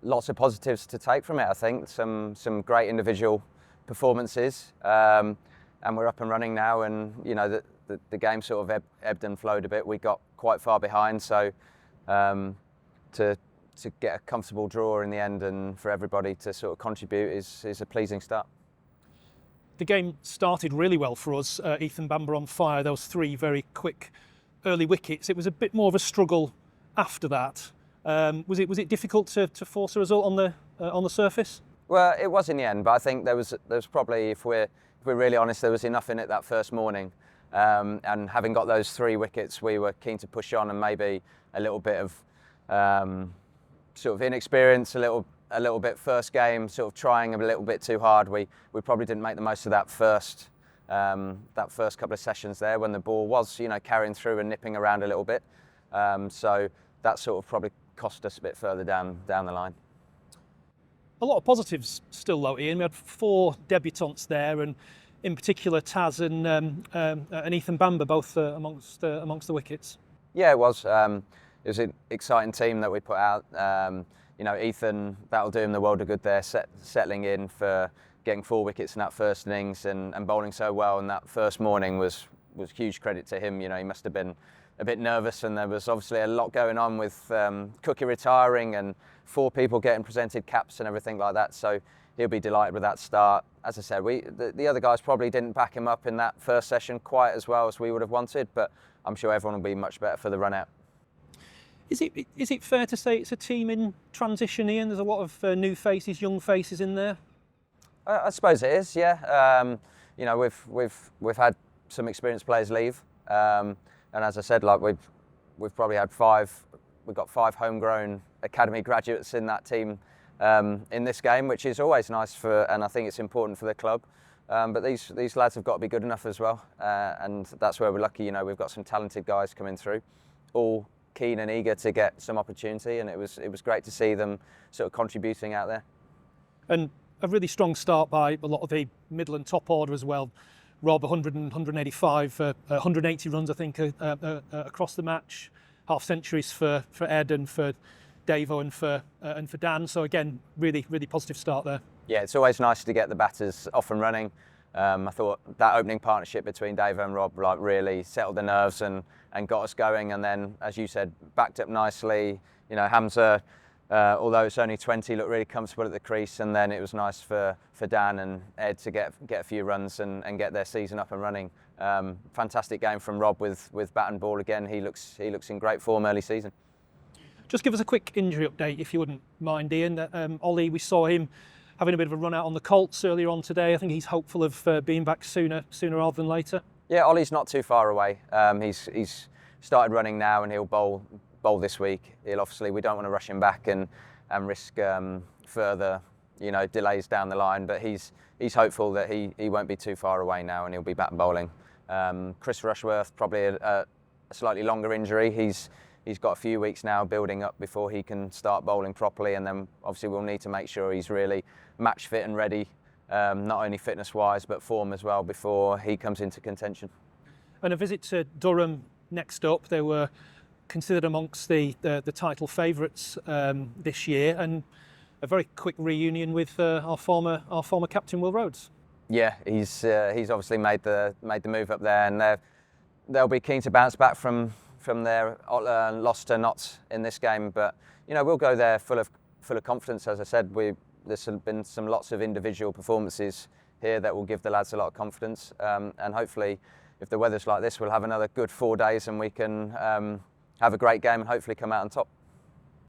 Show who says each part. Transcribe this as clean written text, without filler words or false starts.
Speaker 1: lots of positives to take from it. I think some great individual performances, and we're up and running now. And you know the game sort of ebbed and flowed a bit. We got quite far behind, so to get a comfortable draw in the end and for everybody to sort of contribute is a pleasing start.
Speaker 2: The game started really well for us. Ethan Bamber on fire. Those 3 very quick early wickets. It was a bit more of a struggle after that. Was it difficult to force a result on the surface?
Speaker 1: Well, it was in the end, but I think there was probably, if we're really honest, there was enough in it that first morning. And having got those 3 wickets, we were keen to push on, and maybe a little bit of sort of inexperience, a little bit first game, sort of trying a little bit too hard. We probably didn't make the most of that first couple of sessions there when the ball was, you know, carrying through and nipping around a little bit. So that sort of probably cost us a bit further down the line.
Speaker 2: A lot of positives still, though, Ian. We had 4 debutants there, and in particular Taz and Ethan Bamber both amongst the wickets. Yeah, it was. It was an exciting team that we put out. You know, Ethan, that'll do him the world of good there, settling in for getting 4 wickets in that first innings and bowling so well. And that first morning was huge credit to him. You know, he must have been a bit nervous, and there was obviously a lot going on with Cookie retiring and 4 people getting presented caps and everything like that. So he'll be delighted with that start. As I said, the other guys probably didn't back him up in that first session quite as well as we would have wanted, but I'm sure everyone will be much better for the run out. Is it fair to say it's a team in transition, Ian? There's a lot of new faces, young faces in there.
Speaker 1: I suppose it is, yeah. You know, we've had some experienced players leave, and as I said, like we've probably had 5. We've got 5 homegrown academy graduates in that team in this game, which is always nice and I think it's important for the club. But these lads have got to be good enough as well, and that's where we're lucky. You know, we've got some talented guys coming through, all keen and eager to get some opportunity, and it was great to see them sort of contributing out there.
Speaker 2: And a really strong start by a lot of the middle and top order as well. Rob, 100 and 185, 180 runs I think across the match. Half centuries for Ed and for Davo and for Dan. So again, really positive start there.
Speaker 1: Yeah, it's always nice to get the batters off and running. I thought that opening partnership between Davo and Rob like really settled the nerves and got us going. And then, as you said, backed up nicely. You know, Hamza, although it's only 20, looked really comfortable at the crease. And then it was nice for Dan and Ed to get a few runs and get their season up and running. Fantastic game from Rob with bat and ball again. He looks in great form early season.
Speaker 2: Just give us a quick injury update, if you wouldn't mind, Ian. Ollie, we saw him having a bit of a run out on the Colts earlier on today. I think he's hopeful of being back sooner rather than later. Yeah,
Speaker 1: Ollie's not too far away. He's started running now, and he'll bowl this week. We don't want to rush him back and risk further, you know, delays down the line. But he's hopeful that he won't be too far away now, and he'll be back bowling. Chris Rushworth, probably a slightly longer injury. He's got a few weeks now building up before he can start bowling properly, and then obviously we'll need to make sure he's really match fit and ready, not only fitness wise but form as well, before he comes into contention.
Speaker 2: And a visit to Durham next up. They were considered amongst the title favourites this year, and a very quick reunion with our former captain Will Rhodes.
Speaker 1: Yeah, he's obviously made the move up there, and they'll be keen to bounce back from their loss to Notts in this game. But you know, we'll go there full of confidence. As I said, there's been lots of individual performances here that will give the lads a lot of confidence, and hopefully, if the weather's like this, we'll have another good 4 days and we can have a great game and hopefully come out on top.